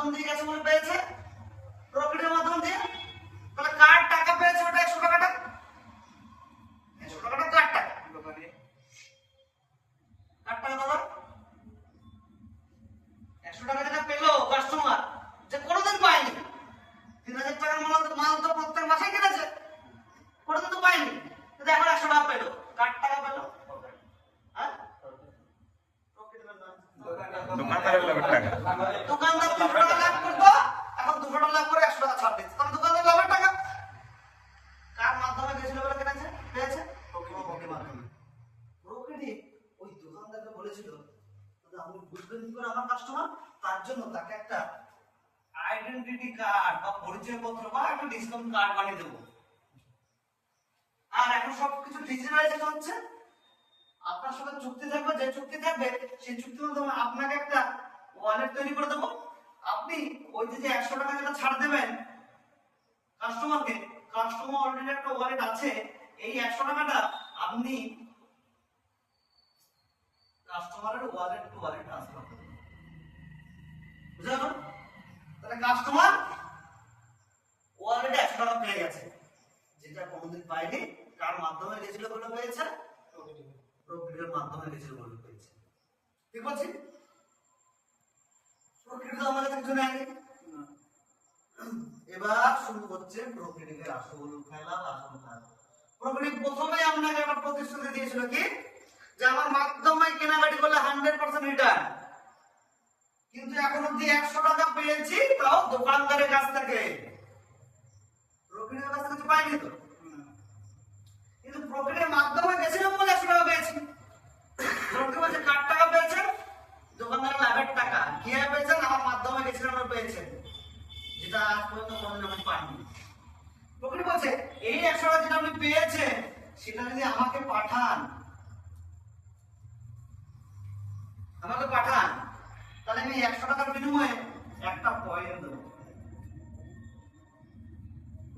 মাধ্যম দিয়ে গেছে বলে পেয়েছে, প্রকৃতির মাধ্যম দিয়ে। তাহলে কার টাকা পেয়েছে ওটা 100 টাকাটা? 100 টাকাটা কার টাকা? কার টাকা দাদা? 100 টাকা যেটা পেলো কাস্টমার, যে কোনোদিন পায়নি। 3000 টাকার মাল তো প্রত্যেক মাসে কিনেছে, কোনোদিন তো পায়নি, কিন্তু এখন 100 টাকা পেলো। কার টাকা পেলো? হ্যাঁ, দোকানদারের লাভের টাকা। দোকানদার 200 টাকা লাভ করতো, এখন 200 টাকা লাভ করে 100 টাকা ছাড় দিচ্ছে, তাহলে দোকানদার লাভের টাকা। কার মাধ্যমে গেছিল বলে কিনেছে পেয়েছে? প্রকৃতির মাধ্যমে। প্রকৃতি ওই দোকানদারকে বলেছিল, দাদা আপনি বুঝবেন কি করে আমার কাস্টমার, তার জন্য তাকে একটা আইডেন্টিটি কার্ড বা পরিচয়পত্র বা একটা ডিসকাউন্ট কার্ড বানিয়ে দেবো। আর এখন সবকিছু ডিজিটালাইজেশন হচ্ছে, আপনার সাথে চুক্তি থাকবে, যে চুক্তি থাকবে সেই চুক্তির মাধ্যমে আপনাকে একটা ওয়ালেট তৈরি করে দেবো। আপনি ওই যে 100 টাকা যেটা ছাড় দেবেন কাস্টমারকে, কাস্টমার অলরেডি একটা ওয়ালেট আছে, এই 100 টাকাটা আপনি কাস্টমারের ওয়ালেট টু ওয়ালেট ট্রান্সফার করবেন। বুঝা গেল? তাহলে কাস্টমার ওয়ালেটে 100 টাকা পেয়ে গেছে, যেটা কোনোদিন পায়নি। কার মাধ্যমে গেছিল বলে পেয়েছে? প্রকৃতির মাধ্যমে গেছিল বলে পেয়েছে। ঠিক বলছি? প্রকৃতি তো আমাদের কিছু নেয়নি। এবার শুরু হচ্ছে প্রকৃতির আসল খেলা, আসল খেলা। প্রকৃতি প্রথমে আপনাকে একটা প্রতিশ্রুতি দিয়েছিল কি, যে আমার মাধ্যমে কেনাকাটি করলে 100% রিটার্ন। কিন্তু এখন অব্দি 100 টাকা পেয়েছি, তাও দোকানদারের কাছ থেকে, প্রকৃতির কাছ থেকে কিছু পাইনি তো। কিন্তু প্রকৃতির মাধ্যমে গেছিলাম বলে 100 টাকা পেয়েছি। প্রকৃতি বলছে কার টাকা পেয়েছে? দোকানদারের লাভের টাকা। কিভাবে পেয়েছেন? আমার মাধ্যমে গেছিলাম আর পেয়েছেন, যেটা আজ পর্যন্ত কোনোদিন আমি পাইনি। প্রকৃতি বলছে এই 100 টাকা যেটা আপনি পেয়েছেন সেটা যদি আমাকে পাঠান, তাহলে আমি 100 টাকার বিনিময়ে একটা পয়েন্ট দেবো,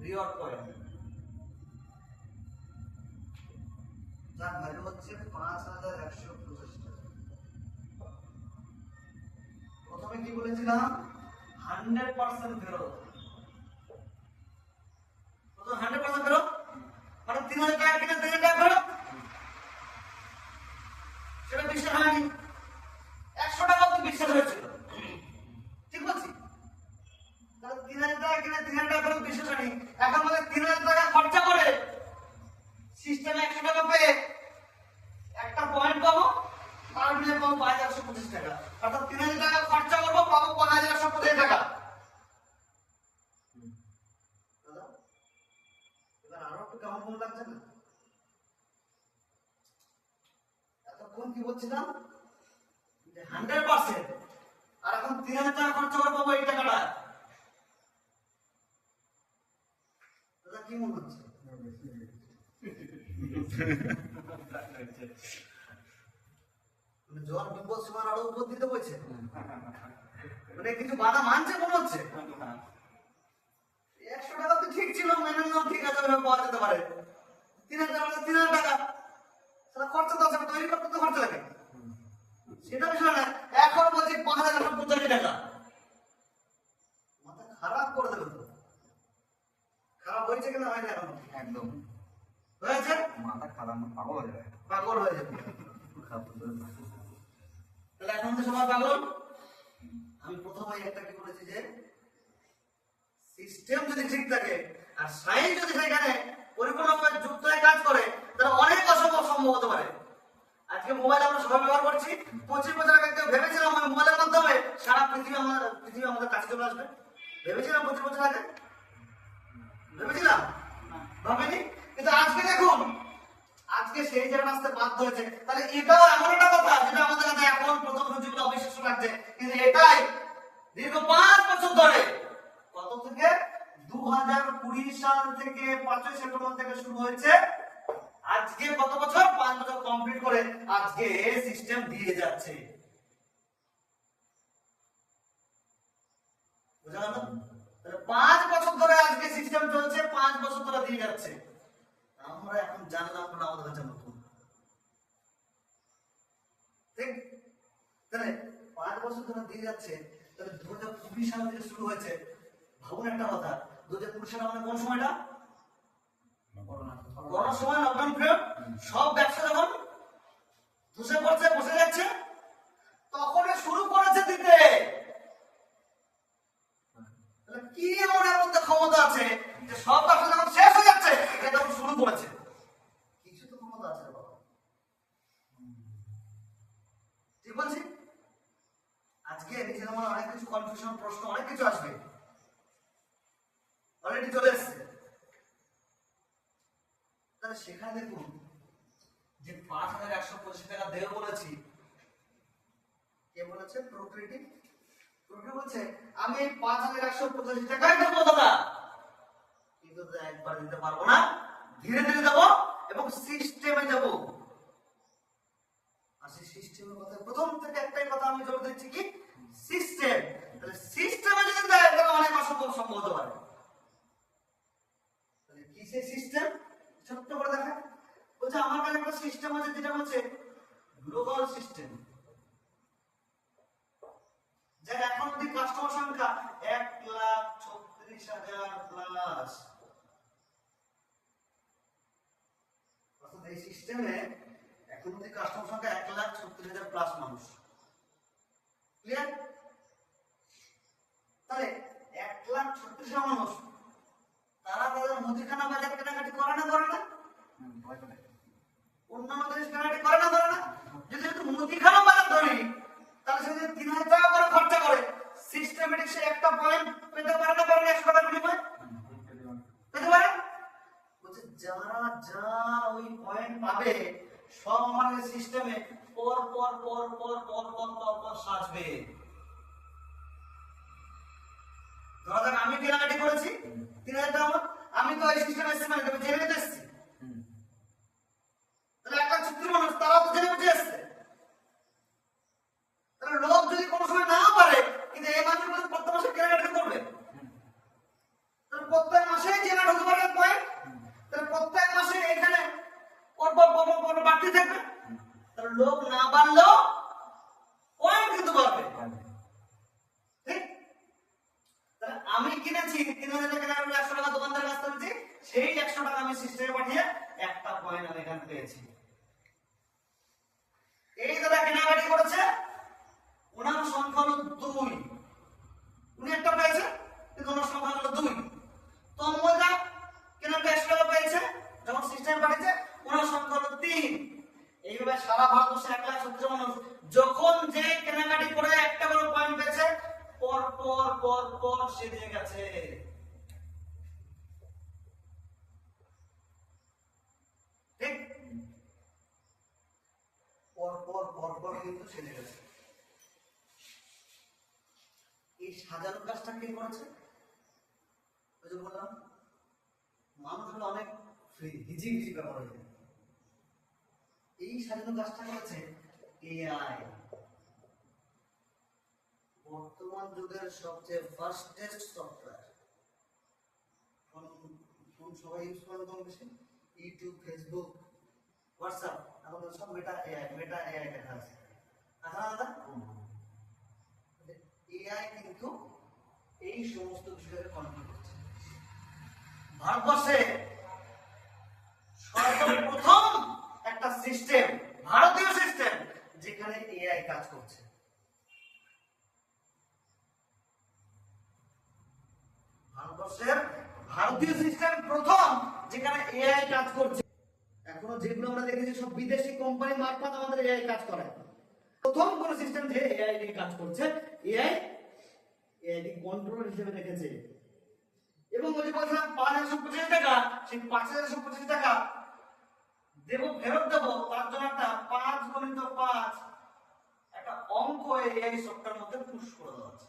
রিওয়ার্ড পয়েন্ট, যার ভ্যালু হচ্ছে 5125 টাকা। প্রথমে কি বলেছিলাম? 100% ফেরত। 100% ফেরত মানে 3000 টাকা কিনে 3000 টাকা ফেরত, সেটা বিশ্বাস হয়নি। 100 টাকাও তো বিশ্বাস হয়েছিল। ঠিক বলছি? তাহলে 3000 টাকা কিনে 3000 টাকা ফেরত বিশ্বাস হয়নি। এখন বলে 3000 টাকা খরচা করে সিস্টেমে 100 টাকা পেয়ে একটা পয়েন্ট পাবো, তার বিনিময়ে পাবো 5125 টাকা। অর্থাৎ 3000 টাকা খরচা করবো, পাবো 5125 টাকা। দাদা এবার আরো একটু কেমন মনে লাগছে না? এতক্ষণ কি বলছিলাম যে 100%, আর এখন 3000 টাকা খরচা করে পাবো এই টাকাটা। দাদা কি মনে হচ্ছে? জ্বর বিপদ সীমার আরো উপর দিতে বলছে, মানে কিছু বাধা মানছে মনে হচ্ছে। 100 টাকা তো ঠিক ছিল, মেনে নিলাম, ঠিক আছে ওইভাবে পাওয়া যেতে পারে। 3000 টাকা সেটা খরচা তো আছে, তৈরি করতে তো খরচা লাগে, সেটা বিষয় না। এখন বলছি 5125 টাকা। মাথা খারাপ করে দেবে তো। খারাপ হয়েছে কিনা হয় না? এখন একদম হয়েছে, মাথা খারাপ না, পাগল হয়ে যাবে। পাগল হয়ে যাবে। তাহলে এখন তো সবাই পাগল। আমি প্রথমে একটা কি বলেছি, যে সিস্টেম যদি ঠিক থাকে আর সায়েন্স যদি সেখানে পরিপূর্ণভাবে যুক্ত হয়ে কাজ করে, তাহলে অনেক অসম্ভব সম্ভব হতে পারে। আজকে মোবাইল আমরা সবাই ব্যবহার করছি। 25 বছর আগে কেউ ভেবেছিলাম আমি মোবাইলের মাধ্যমে সারা পৃথিবী আমাদের কাছে চলে আসবে? ভেবেছিলাম 25 বছর আগে? ভেবেছিলাম? ভাবিনি। কিন্তু আজকে দেখুন, আজকে সেই জায়গায় আসতে বাধ্য হয়েছে। তাহলে এটাও এমন একটা কথা যেটা আমাদের কাছে এখন প্রথম রুচিগুলো অবিশ্বাস্য লাগছে, কিন্তু এটাই দীর্ঘ 5 বছর ধরে, কত থেকে 2020 সাল থেকে 5ই সেপ্টেম্বর থেকে শুরু হয়েছে, আজকে কত বছর? 5 বছর কমপ্লিট করে আজকে সিস্টেম দিয়ে যাচ্ছে। বুঝা গেল? তাহলে 5 বছর ধরে আজকে সিস্টেম চলছে, 5 বছর ধরে দিয়ে যাচ্ছে। আমরা এখন জানলাম না, আমাদের কাছে নতুন। ঠিক? তাহলে 5 বছর ধরে দিয়ে যাচ্ছে, তাহলে 2020 সাল থেকে শুরু হয়েছে। ভাবুন একটা কথা, 2020 সাল মানে কোন সময়টা? করোনার সময়, লকডাউন পিরিয়ড। সব ব্যবসা যখন ধসে পড়ছে, বসে যাচ্ছে, তখনই শুরু করেছে দিতে। তাহলে কি এমন এর মধ্যে ক্ষমতা আছে যে সব ব্যবসা যখন শেষ হয়ে যাচ্ছে এটা তখন শুরু করেছে? কিছু তো ক্ষমতা আছে রে বাবা। ঠিক বলছি? আজকে নিজের মনে অনেক কিছু কনফিউশন, প্রশ্ন অনেক কিছু আসবে, অলরেডি চলে এসছে। তাহলে সেখানে দেখুন যে 5,185 টাকা দেবে বলেছি, কে বলেছে? প্রকৃতি। প্রকৃতি বলছে আমি এই 5,185 টাকাই দেবো দাদা, কিন্তু দাদা একবার দিতে পারবো না, ধীরে ধীরে দেবো এবং সিস্টেমে দেবো। আর সেই সিস্টেমের কথা প্রথম থেকে একটাই কথা আমি জোর দিচ্ছি, কি? সিস্টেম। তাহলে সিস্টেমে যদি দেয় তাহলে অনেক অসম্ভব সম্ভব হতে পারে। তাহলে কি সেই সিস্টেম? ছোট্ট করে দেখা বলছে আমার কাছে একটা সিস্টেম আছে যেটা হচ্ছে গ্লোবাল সিস্টেম, যার এখন অব্দি কাস্টমার সংখ্যা 1,36,000 প্লাস। অর্থাৎ এই সিস্টেমে এখন অব্দি কাস্টমার সংখ্যা 1,36,000 প্লাস মানুষ। ক্লিয়ার? তাহলে 1,36,000 মানুষ, তারা তাদের মুদিখানা বাজার কেনাকাটি করে না করে না? অন্যান্য জিনিস কেনাকাটি করে না করে না? যদি একটু মুদিখানা বাজার ধরি তাহলে সে যদি 3,000 টাকা করে খরচা করে, সিস্টেমেটিক সে একটা পয়েন্ট পেতে পারে না পারে না? 100 টাকা বিনিময়ে পেতে পারে। বলছে যারা যা ওই পয়েন্ট পাবে সব আমার সিস্টেমে পর পর পর পর পর পর পর পর সাজবে। ধরা যাক আমি কেনাকাটি করেছি 3,000 টাকা, আমি তো এই সিস্টেমে এসেছি মানে আমি জেনে নিতে এসেছি। তাহলে 1,36,000 মানুষ, তারাও তো জেনে বুঝে এসছে। তাহলে লোক যদি কোনো সময় না পারে, কিন্তু এই মানুষগুলো প্রত্যেক মাসে কেনাকাটি করবে, তাহলে প্রত্যেক মাসে জেনারেট হতে পারে পয়েন্ট। তাহলে প্রত্যেক মাসে এখানে পরপর পরপর পরপর বাড়তে থাকবে। তাহলে লোক না বাড়লেও পয়েন্ট কিন্তু বাড়বে। ঠিক? তাহলে আমি কিনেছি 3,000 টাকা কেনার 100 টাকা দোকানদারের কাছ থেকে, সেই 100 টাকা আমি সিস্টেমে পাঠিয়ে একটা পয়েন্ট আমি এখানে পেয়েছি। এই দাদা কেনাকাটি করেছে, ওনার সংখ্যা হলো 2, উনি একটা পেয়েছে কিন্তু ওনার সংখ্যা হলো 2। তন্ময়দা কেনাকাটি 100 টাকা পেয়েছে, যখন সিস্টেমে পাঠিয়েছে ওনার সংখ্যা হলো 3। এইভাবে সারা ভারতবর্ষে 1,36,000 মানুষ যখন যে কেনাকাটি করে একটা করে পয়েন্ট পেয়েছে, পর পর পর পর সেজে গেছে। ঠিক? পর পর পর পর কিন্তু সেজে গেছে। এই সাজানো কাজটা কে করেছে? ওই যে বললাম মানুষ হলো অনেক হিজি হিজি ব্যাপার হয়ে যায়। এই সাজানো কাজটা করেছে এআই। বর্তমান যুগের সবচেয়ে ফাস্টেস্ট সফটওয়্যার। কোন সবাই ইউজ করেন কম বেশি? ইউটিউব, ফেসবুক, হোয়াটসঅ্যাপ, এখন তো সব মেটা এআই দেখা আছে। আচ্ছা দাদা, এআই কিন্তু এই সমস্ত বিষয়কে কন্ট্রোল করছে। ভারতবর্ষে সর্বপ্রথম একটা সিস্টেম, ভারতীয় সিস্টেম, যেখানে এআই কাজ করছে। ভারতবর্ষের ভারতীয় সিস্টেম প্রথম যেখানে এআই কাজ করছে। এখনো যেগুলো আমরা দেখেছি সব বিদেশি কোম্পানি মারফত আমাদের এআই কাজ করে। প্রথম কোন সিস্টেম যে এআই নিয়ে কাজ করছে, এআই কন্ট্রোল হিসেবে রেখেছে। এবং ওই যে বলছিলাম 5,125 টাকা, সেই 5,125 টাকা দেব, ফেরত দেবো, তার জন্য একটা 5 × 5 একটা অঙ্ক এআই সফটওয়্যার মধ্যে পুশ করে দেওয়া আছে।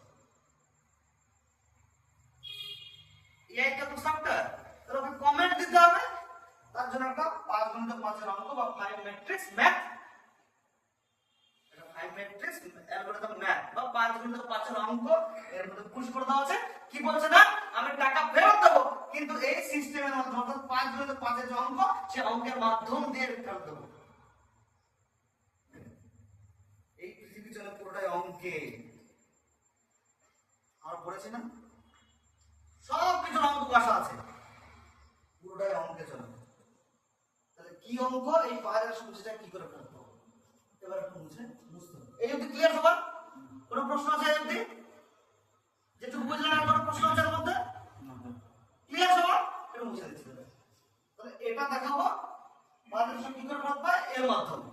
এআই টা তো সফটওয়্যার, তাহলে ওকে কমেন্ট দিতে হবে, তার জন্য একটা 5 × 5 এর অঙ্ক বা 5 ম্যাট্রিক্স ম্যাথ, এটা 5 ম্যাট্রিক্স অ্যালগরিদম ম্যাথ বা 5 × 5 এর অঙ্ক এর মধ্যে পুশ করে দেওয়া আছে। কি বলছে না, আমি টাকা ফেরত দেবো, কিন্তু এই সিস্টেমের মাধ্যমে, অর্থাৎ 5 × 5 এর যে অঙ্ক, সেই অঙ্কের মাধ্যম দিয়ে ফেরত দেবো। এই পৃথিবী চলে পুরোটাই অঙ্কে। আমরা পড়েছি না? সব কিছু অঙ্ক কষা আছে, পুরোটাই অঙ্কে চলে। তাহলে কি অঙ্ক, এই 5125টা কি করে করতে হবে এবার একটু বুঝতে হবে। এই অবধি ক্লিয়ার সবার? কোনো প্রশ্ন আছে এই অবধি? যেটুকু বুঝলেন আর কোনো প্রশ্ন আছে এর মধ্যে? ক্লিয়ার সবার? এটা মুছে দিচ্ছি। তাহলে এটা দেখাবো 5125 কি করে করতে হয় এর মাধ্যমে।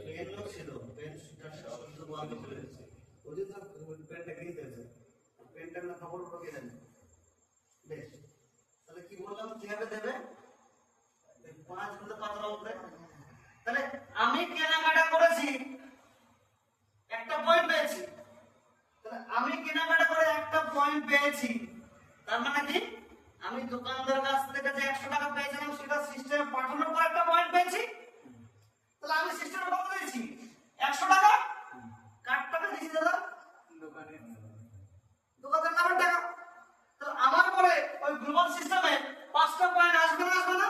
পেনও ছিল, পেনটা শুধু বন্ধ করে দিয়েছে। ওই যে পেনটা গ্রিন হয়েছে, পেনটা না খবর ঢোকে দেন। বেশ, তাহলে কি বললাম কিভাবে দেবে? 5 গুণে 5 রাউন্ডে। তাহলে আমি কেনাকাটা করেছি, একটা পয়েন্ট পেয়েছি। তাহলে আমি কেনাকাটা করে একটা পয়েন্ট পেয়েছি, তার মানে কি আমি দোকানদার কাছ থেকে যে 100 টাকা পেয়েছিলাম সেটা সিস্টেমে পাঠানোর পর একটা পয়েন্ট পেয়েছি। তাহলে আমি সিস্টেমে কত দিয়েছি? 100 টাকা। কার টাকা দিয়েছি দাদা? দোকানদার নামের টাকা। তো আমার পরে ওই গ্লোবাল সিস্টেমে 5টা পয়েন্ট আসবে না আসবে না?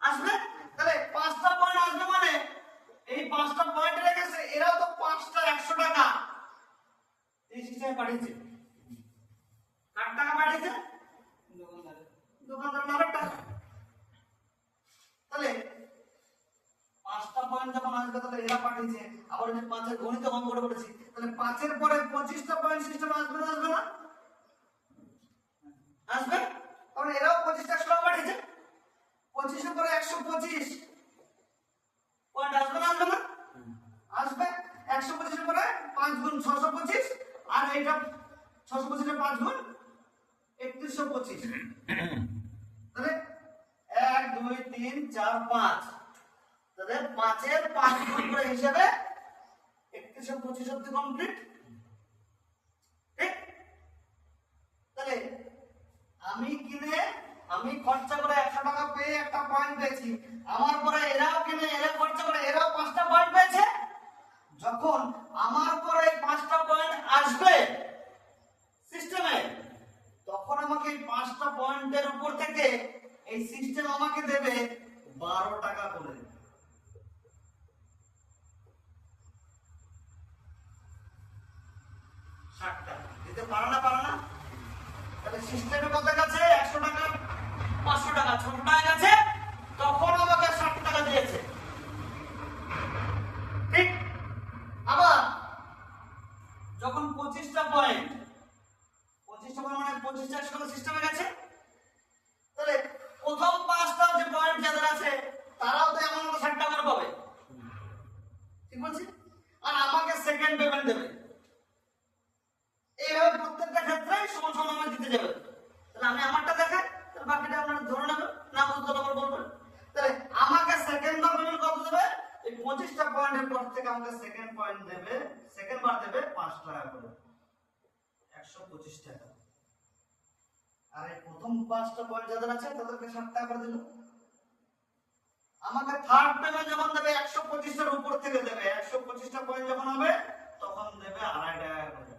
আসবে। তাহলে 5টা পয়েন্ট আসবে মানে এই 5টা পয়েন্ট রেখেছে, এরাও তো 5টা 100 টাকা এই সিস্টেমে পাঠিয়েছে। কার টাকা পাঠিয়েছে? দোকানদার নামের টাকা। তাহলে 5টা পয়েন্ট যখন আসবে তাহলে এরা পাঠিয়েছে। আবার যে 5 এর গণিত অঙ্ক করে করেছি, তাহলে 5 এর পরে 25টা পয়েন্ট সিস্টেমে আসবে না আসবে না? আসবে। কারণ এরাও 25টা 100 টাকা পাঠিয়েছে। 25 এর পরে 125 পয়েন্ট আসবে না আসবে না? আসবে। 125 এর পরে 5 গুণ 625 আর এটা 625 এর 5 গুণ 3125। তাহলে 1 2 3 4 5, তাহলে 5 এর 5 গুণ করে হিসাবে 3125 অবধি কমপ্লিট। ঠিক? তাহলে আমি খরচা করে 100 টাকা পেয়ে একটা পয়েন্ট পেয়েছি, আমার পরে এরাও কিনে এরা খরচা করে এরাও 5টা পয়েন্ট পেয়েছে। যখন আমার পরে 5টা পয়েন্ট আসবে সিস্টেমে, তখন আমাকে এই 5টা পয়েন্টের উপর থেকে এই সিস্টেম আমাকে দেবে 12 টাকা করে। দিতে পারে না পারে না? তাহলে সিস্টেমে কত গেছে? 100 টাকা 500 টাকা ছোট টাকা গেছে, তখন আমাকে 60 টাকা দিয়েছে। ঠিক? আবার যখন 25টা পয়েন্ট মানে 25টা 100 টাকা সিস্টেমে গেছে, তাহলে প্রথম 5টা যে পয়েন্ট যাদের আছে তারাও তো এমন 60 টাকা করে পাবে। ঠিক বলছি? আর আমাকে সেকেন্ড পেমেন্ট দেবে। এইভাবে প্রত্যেকটা ক্ষেত্রে সমান সমান আমাকে দিতে যাবে। তাহলে আমি আমারটা দেখাই, তাহলে বাকিটা আপনারা ধরে নেবেন, না বুঝতে আবার বলবেন। তাহলে আমাকে সেকেন্ড বার পেমেন্ট কত দেবে? এই 25টা পয়েন্টের পর থেকে আমাকে সেকেন্ড পয়েন্ট দেবে, সেকেন্ড বার দেবে 5 টাকা করে, 125 টাকা। আর এই প্রথম 5টা পয়েন্ট যাদের আছে তাদেরকে 60 টাকা করে দিল। আমাকে থার্ড পেমেন্ট যখন দেবে 125 এর উপর থেকে দেবে, 125টা পয়েন্ট যখন হবে তখন দেবে 2.5 টাকা করে,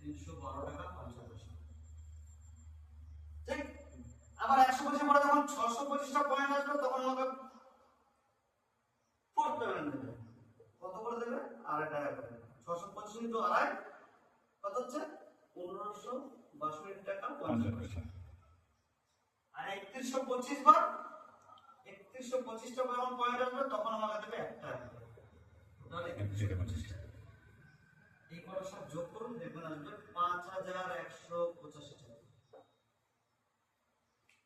312 টাকা 50 পয়সা। ঠিক? আবার 125 পরে যখন 625টা পয়েন্ট আসবে তখন আমাকে ফোর্থ পেমেন্ট দেবে। কত করে দেবে? 2.5 টাকা করে। 625 ইনটু 2.5 কত হচ্ছে? 1562 টাকা 50 পয়সা। আর 3125 বার 3125টা যখন পয়েন্ট আসবে তখন আমাকে দেবে 1 টাকা। তাহলে 3125 টাকা। এই কত সব যোগ করুন, দেখবেন আসবে 5185 টাকা।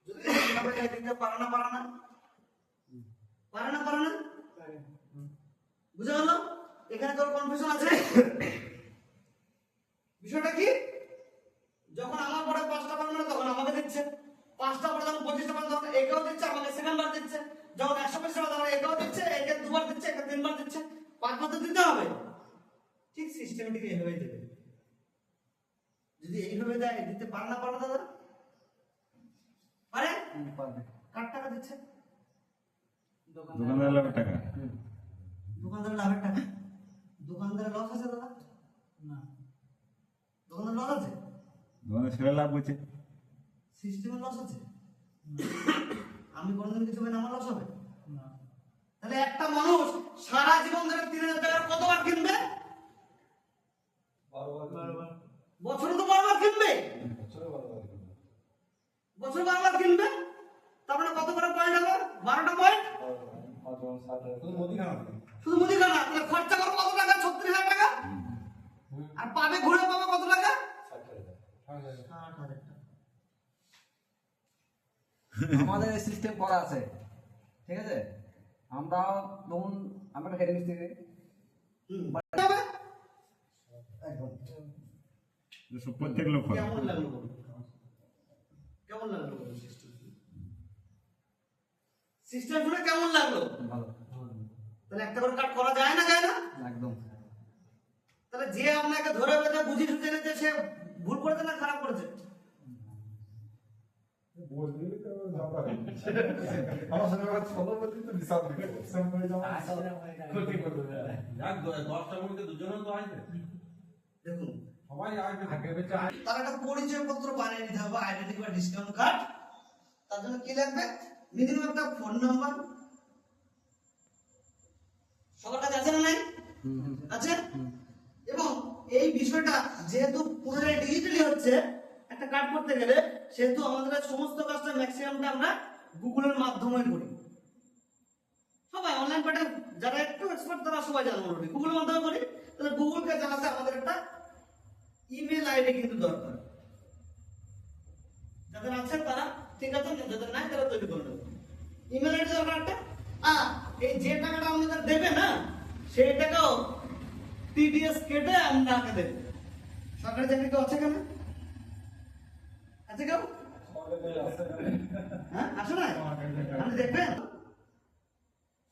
যদি এইভাবে দিতে পারে না পারে না? পারে না পারে না? বুঝা গেল? এখানে তোর কনফিউশন আছে? বিষয়টা কি? যখন আমার পরে 5টা পয়েন্ট মানে তখন আমাকে দিচ্ছে, 5টা পরে যখন 25টা পয়েন্ট তখন একেও দিচ্ছে, আমাকে সেকেন্ড বার দিচ্ছে। যখন 125 টাকা তখন একেও দিচ্ছে, একে দুবার দিচ্ছে, একে তিনবার দিচ্ছে, 5 বার তো দিতে হবে। ঠিক সিস্টেমেটিক এইভাবেই দেবে। যদি এইভাবে দেয় দিতে পারে না পারে দাদা? পারে? পারবে। কার টাকা দিচ্ছে? দোকানদার লাভের টাকা। দোকানদারের লাভের টাকা। দোকানদারের লস আছে দাদা? না। দোকানদার লস আছে? দোকানদার ছেলে লাভ করছে। সিস্টেমের লস আছে? আমি কোনোদিন কিছু বলি না, আমার লস হবে? না। তাহলে একটা মানুষ সারা জীবন ধরে 3000 টাকার কতবার কিনবে? বছরে তো বারবার কিনবে। বছরে বারবার কিনবে, তার মানে কত করে পয়েন্ট হবে? 12টা পয়েন্ট। শুধু মুদিখানা, তাহলে খরচা করবো কত টাকা? 36,000 টাকা। আর পাবে, ঘুরে পাবে কত টাকা? 60,000 টাকা। আমাদের সিস্টেম করা আছে, ঠিক আছে? আমরা ধরুন আমরা হেড মিস্ত্রি, বাড়তে হবে? একদম। প্রত্যেক লোক হয়। কেমন লাগলো বলুন? কেমন লাগলো বলুন সিস্টেম? সিস্টেম শুনে কেমন লাগলো? ভালো। তাহলে একটা করে কাট করা যায় না, যায় না? একদম। তাহলে যে আপনাকে ধরে বেঁধে বুঝিয়ে সুঝিয়ে নিতে, সে ভুল করেছে না খারাপ করেছে? দেখুন, তার একটা পরিচয় পত্র বানিয়ে নিতে হবে, আইডেন্টি বা ডিসকাউন্ট কার্ড। তার জন্য কি লাগবে? মিনিমাম একটা ফোন নাম্বার। সবার কাছে আছে না নাই? আছে। এবং এই বিষয়টা যেহেতু পুরোটাই ডিজিটালি হচ্ছে, একটা কার্ড করতে গেলে, সেহেতু আমাদের সমস্ত কাজটা ম্যাক্সিমামটা আমরা গুগলের মাধ্যমে করি। সবাই অনলাইন প্যাটার্ন যারা একটু এক্সপার্ট তারা সবাই জানে মোটামুটি গুগলের মাধ্যমে করি। তাহলে গুগলকে জানাতে আমাদের একটা ইমেল আইডি কিন্তু দরকার। যাদের আছে তারা ঠিক আছে, যাদের নাই তারা তৈরি করে নেবে। ইমেল আইডি দরকার একটা। এই যে টাকাটা আমাদের দেবে না, সেই টাকাও টিডিএস কেটে আপনাকে দেবে। সরকারি চাকরি কেউ আছে কেন? আছে কেউ? হ্যাঁ, আসো না? আপনি দেখবেন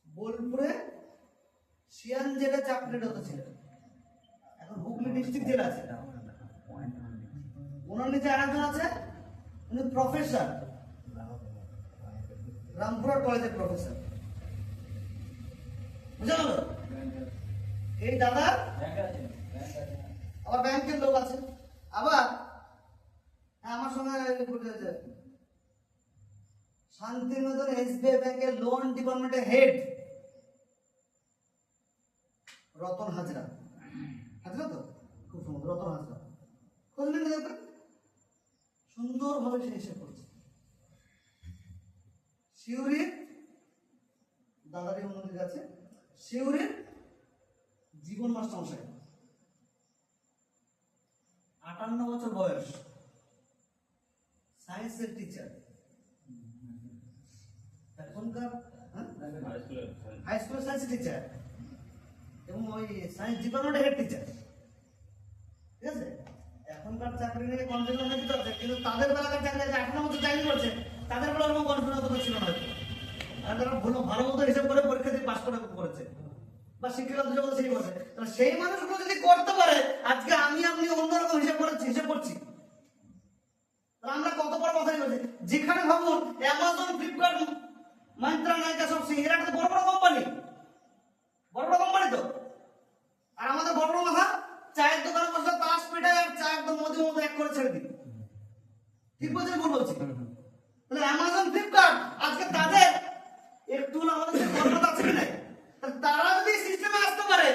বোলপুরে সিয়ান জেলে চাকরি ছিল, এখন হুগলি ডিস্ট্রিক্ট জেলা আছে। ওনার নিচে আরেকজন আছে, উনি প্রফেসর, রামপুরা কলেজের প্রফেসর। বুঝা গেল? এই দাদা আবার ব্যাংকের লোক আছে। আবার আমার সঙ্গে শান্তিনিকেতন এসবিআই ব্যাংকের লোন ডিপার্টমেন্টের হেড রতন হাজরা। হাজরা তো খুব সুন্দর, রতন হাজরা। খোঁজ নিন দেখবেন, সুন্দরভাবে সে হিসেব করছে। শিউরির দাদারি উন্নতির কাছে, শিউরির জীবন মাস্টার মশাই, 58 বছর বয়স, সায়েন্সের টিচার। এখনকার হাই স্কুলের সায়েন্স টিচার এবং ওই সায়েন্স ডিপার্টমেন্টের হেড টিচার। ঠিক আছে? এখনকার চাকরি নিয়ে কনফিডেন্স দিতে আছে, কিন্তু তাদের বেলাকার চাকরি 58 বছর চাকরি করছে, তাদের বেলা কোনো কনফিডেন্স ছিল না হয়তো। আর তারা ভালো মতো হিসাব করে পরীক্ষা দিয়ে পাস করেছে, বা শিক্ষিত জগৎ সেই বসে। তাহলে সেই মানুষগুলো যদি করতে পারে, আজকে আমি আপনি অন্যরকম হিসাব করছি, তাহলে আমরা কত বড় কথাই বলছি। যেখানে ভাবুন অ্যামাজন, ফ্লিপকার্ট, মাইন্ত্রা, নাইকা, সব এরা তো বড় বড় কোম্পানি, বড় বড় কোম্পানি তো। আর আমাদের বড় বড় মাথা চায়ের দোকানে বসে তাস পেটায় আর চা একদম মোদি মতো এক করে ছেড়ে দিই। ঠিক বলছি, ভুল বলছি? তাহলে অ্যামাজন, ফ্লিপকার্ট আজকে তাদের একটু আমাদের কর্মতা আছে কি নাই? তারা যদি সিস্টেমে আসতে পারে,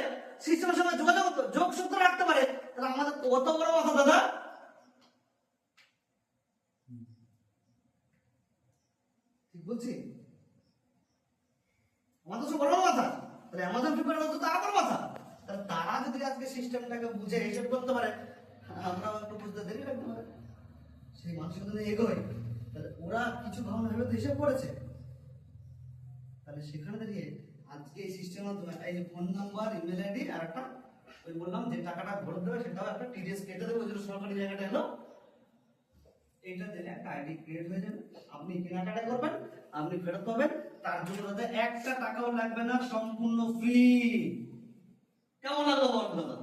সিস্টেমের সঙ্গে যোগসূত্র রাখতে পারে, তাহলে আমাদের কত বড় কথা দাদা। ঠিক বলছি? আমাদের সব বড় কথা। তাহলে অ্যামাজন, ফ্লিপকার্ট তো তারা বড় কথা। তাহলে তারা যদি আজকে সিস্টেমটাকে বুঝে হিসাব করতে পারে, আমরা একটু বুঝতে দেরি লাগতে পারে। সেই মানুষের যদি এগোয়, তাহলে ওরা কিছু ভাবনা ভেবে হিসাব করেছে। তাহলে সেখানে দাঁড়িয়ে আজকে এই সিস্টেমের মাধ্যমে এই যে ফোন নাম্বার, ইমেল আইডি আর একটা ওই বললাম যে টাকাটা ভরে দেবে, সেটাও একটা টিডিএস কেটে দেবে, ওই জন্য সরকারি জায়গাটা এলো। এইটা দিলে একটা আইডি ক্রিয়েট হয়ে যাবে, আপনি কেনাকাটা করবেন, আপনি ফেরত পাবেন, তার জন্য তাদের একটা টাকাও লাগবে না, সম্পূর্ণ ফ্রি। কেমন লাগলো বলুন দাদা?